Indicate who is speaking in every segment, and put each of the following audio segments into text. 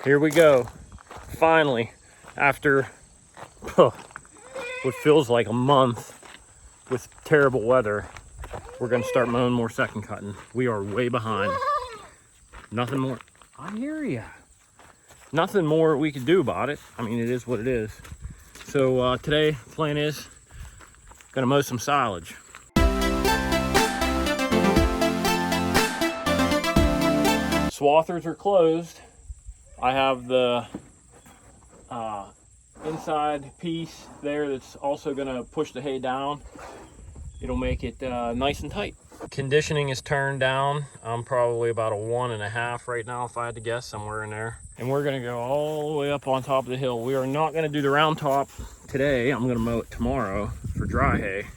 Speaker 1: Here we go. Finally, after what feels like a month with terrible weather, we're gonna start mowing more second cutting. We are way behind. Nothing more. I hear ya. Nothing more we can do about it. I mean, it is what it is. So today, plan is gonna mow some silage. Swathers are closed. I have the inside piece there that's also gonna push the hay down. It'll make it nice and tight. Conditioning is turned down. I'm probably about a 1.5 right now, if I had to guess, somewhere in there. And we're gonna go all the way up on top of the hill. We are not gonna do the round top today. I'm gonna mow it tomorrow for dry hay.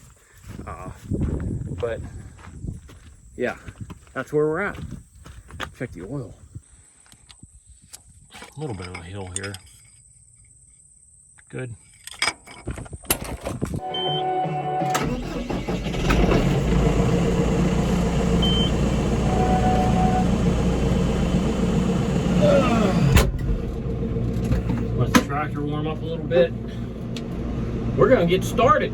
Speaker 1: But yeah, that's where we're at. Check the oil. A little bit of a hill here. Good. Let the tractor warm up a little bit. We're gonna get started.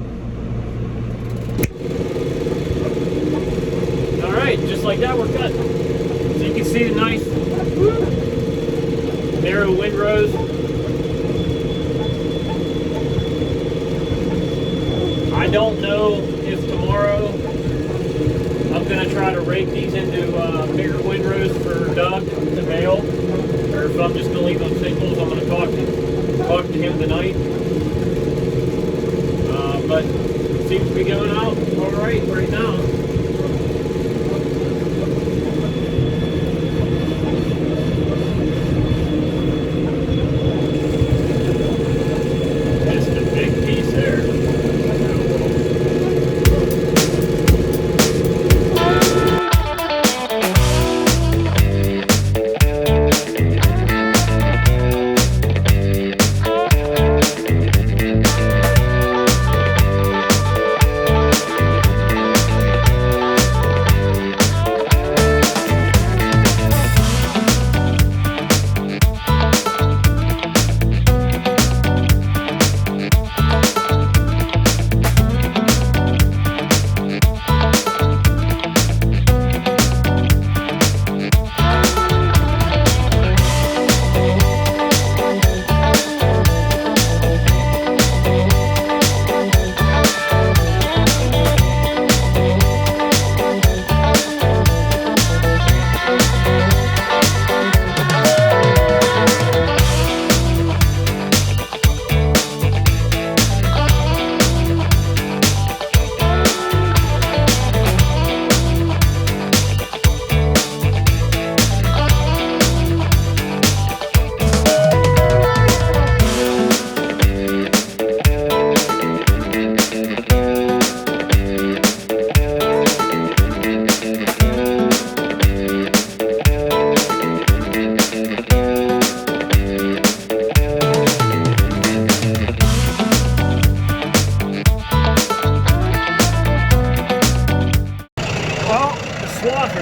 Speaker 1: All right, just like that, we're cutting. So you can see the nice narrow windrows. I don't know if tomorrow I'm gonna try to rake these into bigger windrows for Doug to bale, or if I'm just gonna leave them singles. I'm gonna talk to him tonight. But it seems to be going out all right now.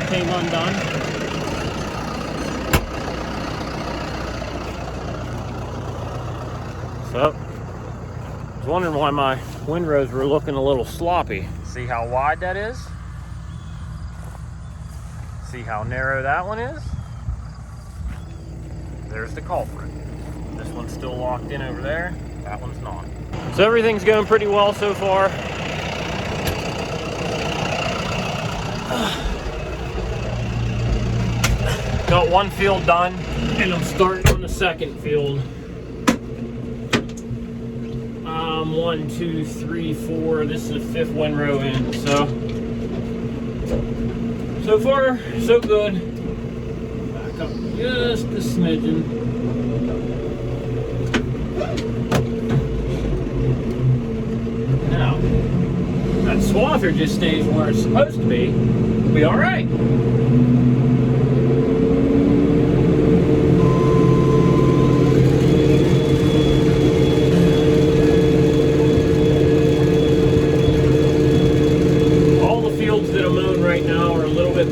Speaker 1: Came undone. So, I was wondering why my windrows were looking a little sloppy. See how wide that is? See how narrow that one is? There's the culprit. This one's still locked in over there. That one's not. So everything's going pretty well so far. Got one field done, and I'm starting on the second field. 1, 2, 3, 4. This is the 5th windrow in. So far, so good. Back up just a smidgen. Now, that swather just stays where it's supposed to be. We'll be all right.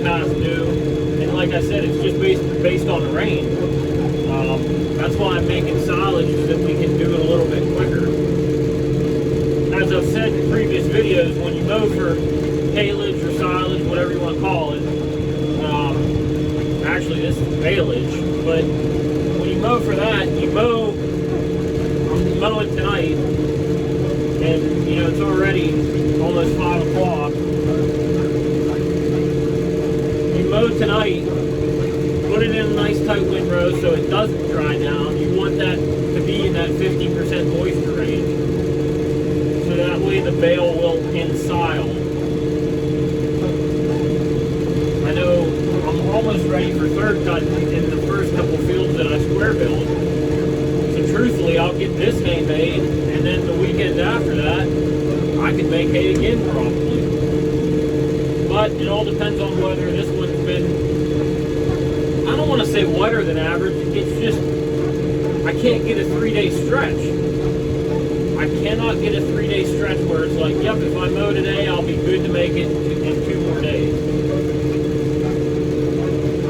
Speaker 1: Past due, and like I said, it's just based on the rain. That's why I'm making silage, so that we can do it a little bit quicker. As I've said in previous videos, when you mow for haylage or silage, whatever you want to call it, actually this is baleage, but when you mow for that, I'm mowing tonight, and you know, it's already almost 5 o'clock. You mow tonight, put it in a nice tight windrow so it doesn't dry down. You want that to be in that 50% moisture range, so that way the bale will ensile. I know I'm almost ready for third cut in the first couple fields that I square build. So truthfully, I'll get this hay made, and then the weekend after that, I can make hay again probably. But it all depends on whether this one's been, I don't want to say wetter than average, it's just, I can't get a 3-day stretch. I cannot get a 3-day stretch where it's like, yep, if I mow today, I'll be good to make it in 2 more days.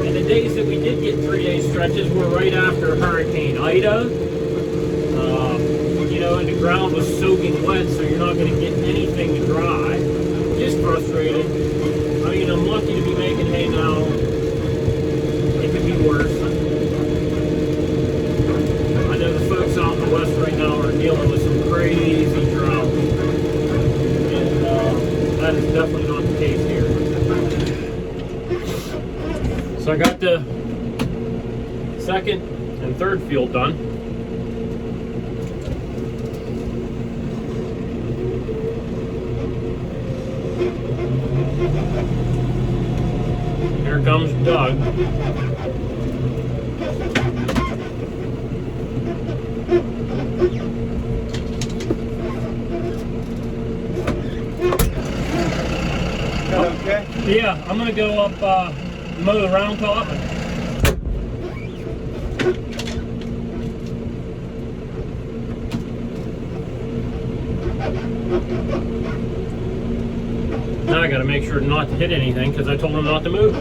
Speaker 1: And the days that we did get 3-day stretches were right after Hurricane Ida. You know, and the ground was soaking wet, so you're not going to get anything to dry. Just frustrating. I mean, I'm lucky to be making hay now. It could be worse. I know the folks out in the west right now are dealing with some crazy drought. And that is definitely not the case here. So I got the second and third field done. Here comes Doug.
Speaker 2: Okay?
Speaker 1: Yeah, I'm gonna go up, mow the round top. Now I gotta make sure not to hit anything because I told him not to move.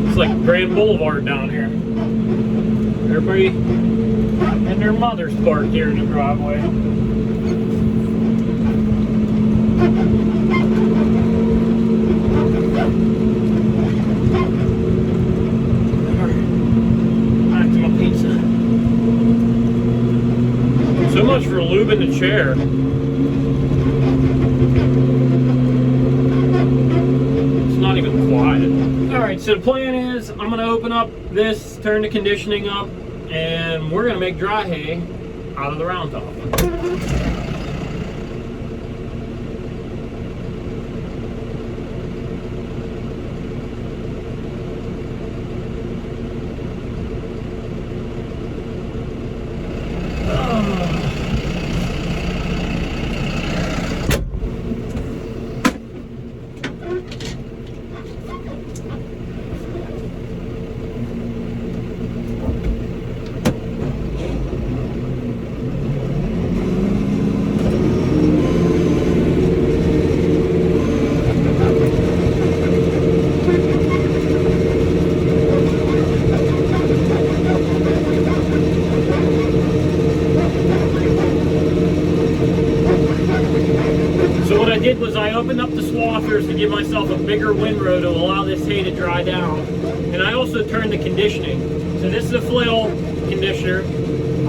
Speaker 1: It's like Grand Boulevard down here. Everybody and their mother's parked here in the driveway. Back to my pizza. So much for lubing the chair. It's not even quiet. Alright, so the plan is I'm going to open up this, turn the conditioning up, and we're going to make dry hay out of the round top. I opened up the swathers to give myself a bigger windrow to allow this hay to dry down, and I also turned the conditioning. So this is a flail conditioner.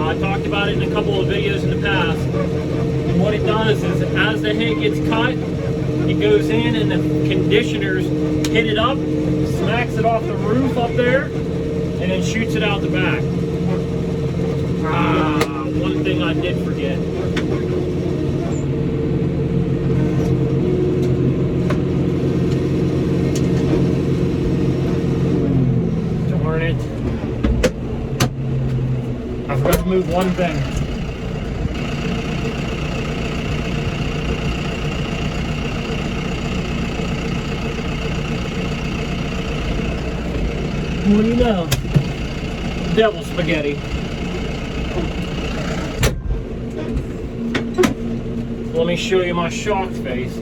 Speaker 1: I talked about it in a couple of videos in the past. And what it does is, as the hay gets cut, it goes in and the conditioners hit it up, smacks it off the roof up there, and then shoots it out the back. One thing I did forget. I forgot to move one thing. What do you know? Devil spaghetti. Let me show you my shock face.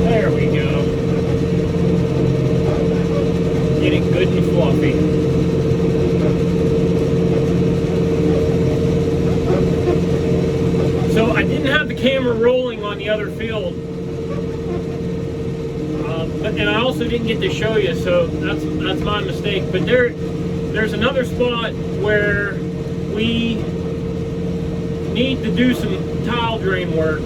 Speaker 1: There we go. Getting good and fluffy. So I didn't have the camera rolling on the other field, and I also didn't get to show you, so that's my mistake. But there's another spot where we need to do some tile drain work.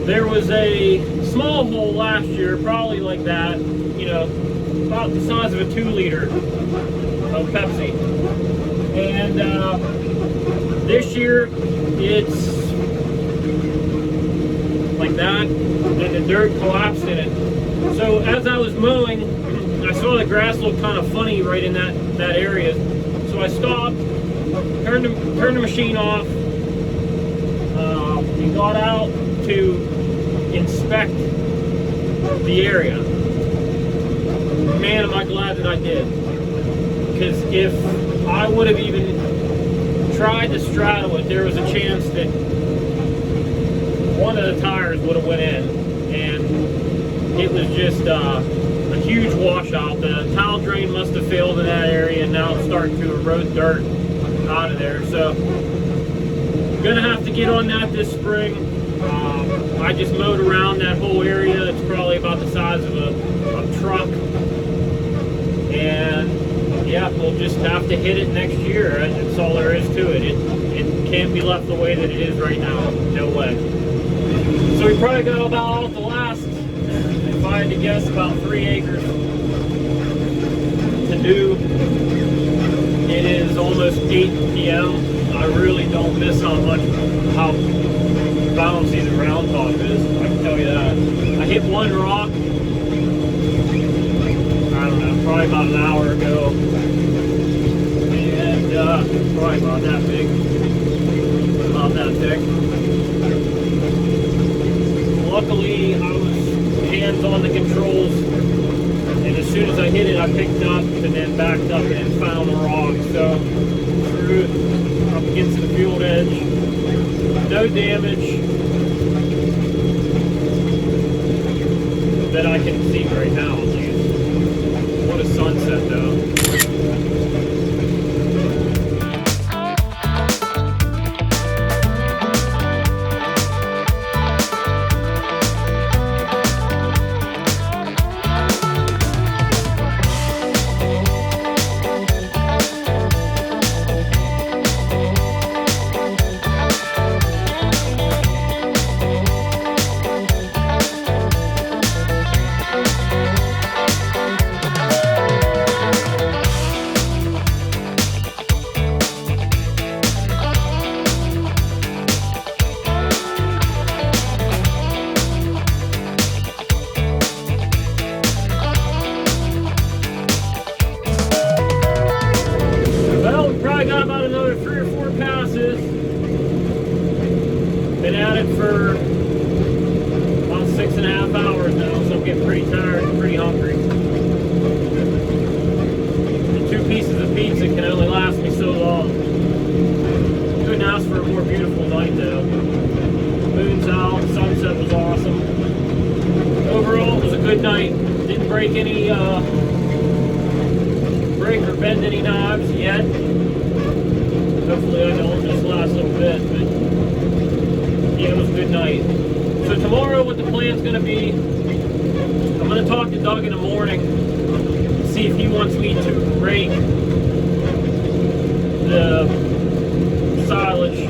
Speaker 1: There was a small hole last year, probably like that, you know, about the size of a 2-liter of Pepsi, and this year it's like that, and the dirt collapsed in it. So as I was mowing, I saw the grass look kind of funny right in that area. So I stopped, turned the machine off, and got out to inspect the area. Man, am I glad that I did. Because if I would have even tried to straddle it, there was a chance that one of the tires would have went in, and it was just a huge washout. The tile drain must have failed in that area, and now it's starting to erode dirt out of there. So I'm gonna have to get on that this spring. I just mowed around that whole area. It's probably about the size of a truck, and yeah, we'll just have to hit it next year. That's all there is to it. It can't be left the way that it is right now. No way. So we probably got about the last, if I had to guess, about 3 acres to do. It is almost 8 p.m. I really don't miss how bouncy the ground top is. I can tell you that. I hit one rock, I don't know, probably about an hour ago. And probably about that big. About that thick. Luckily, I was hands on the controls, and as soon as I hit it, I picked up and then backed up and found the rock. So, threw it up against the field edge. No damage that I can see right now. Jeez. What a sunset, though. Been at it for about 6.5 hours now, so I'm getting pretty tired and pretty hungry. The 2 pieces of pizza can only last me so long. Couldn't ask for a more beautiful night though. Moon's out, sunset was awesome. Overall, it was a good night. Didn't break or bend any knives yet. Hopefully I don't this last little bit, but yeah, it was a good night. So tomorrow what the plan's going to be, I'm going to talk to Doug in the morning, see if he wants me to rake the silage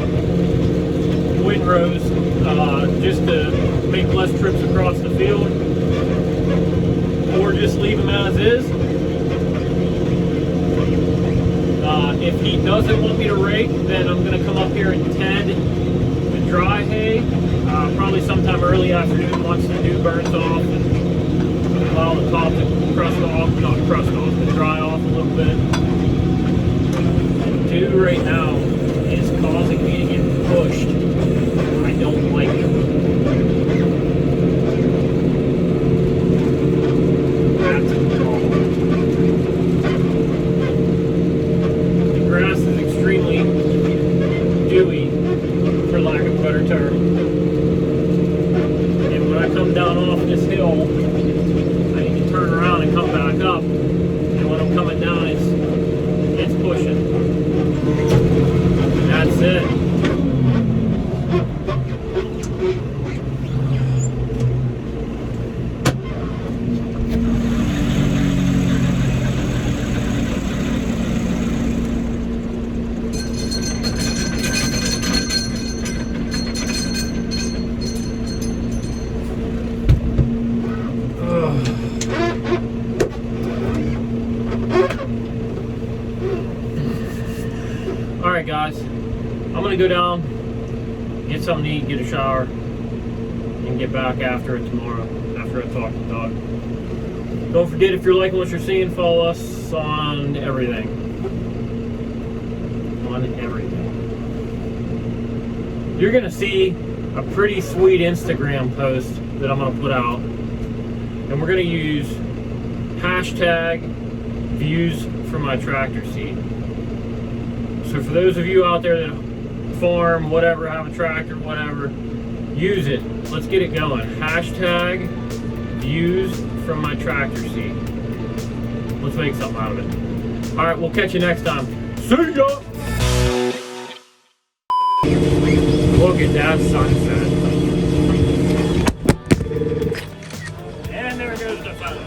Speaker 1: windrows just to make less trips across the field, or just leave them as is. If he doesn't want me to rake, then I'm going to come up here and ted the dry hay, probably sometime early afternoon once the dew burns off, and allow the top to crust off, not crust off, but dry off a little bit. The dew right now is causing me to get pushed. I don't like it. That's a problem. The grass is extremely dewy, for lack of a better term. And when I come down off this hill, I need to turn around and come back up. And when I'm coming down, it's pushing. And that's it. Alright guys, I'm going to go down, get something to eat, get a shower, and get back after it tomorrow, after I talk to Doug. Don't forget, if you're liking what you're seeing, follow us on everything. On everything. You're going to see a pretty sweet Instagram post that I'm going to put out, and we're going to use hashtag Viewsfrommytractorseat. So for those of you out there that farm, whatever, have a tractor, whatever, use it. Let's get it going. Hashtag Viewsfrommytractorseat. Let's make something out of it. All right, we'll catch you next time. See ya! Look at that sunset. And there goes the phone.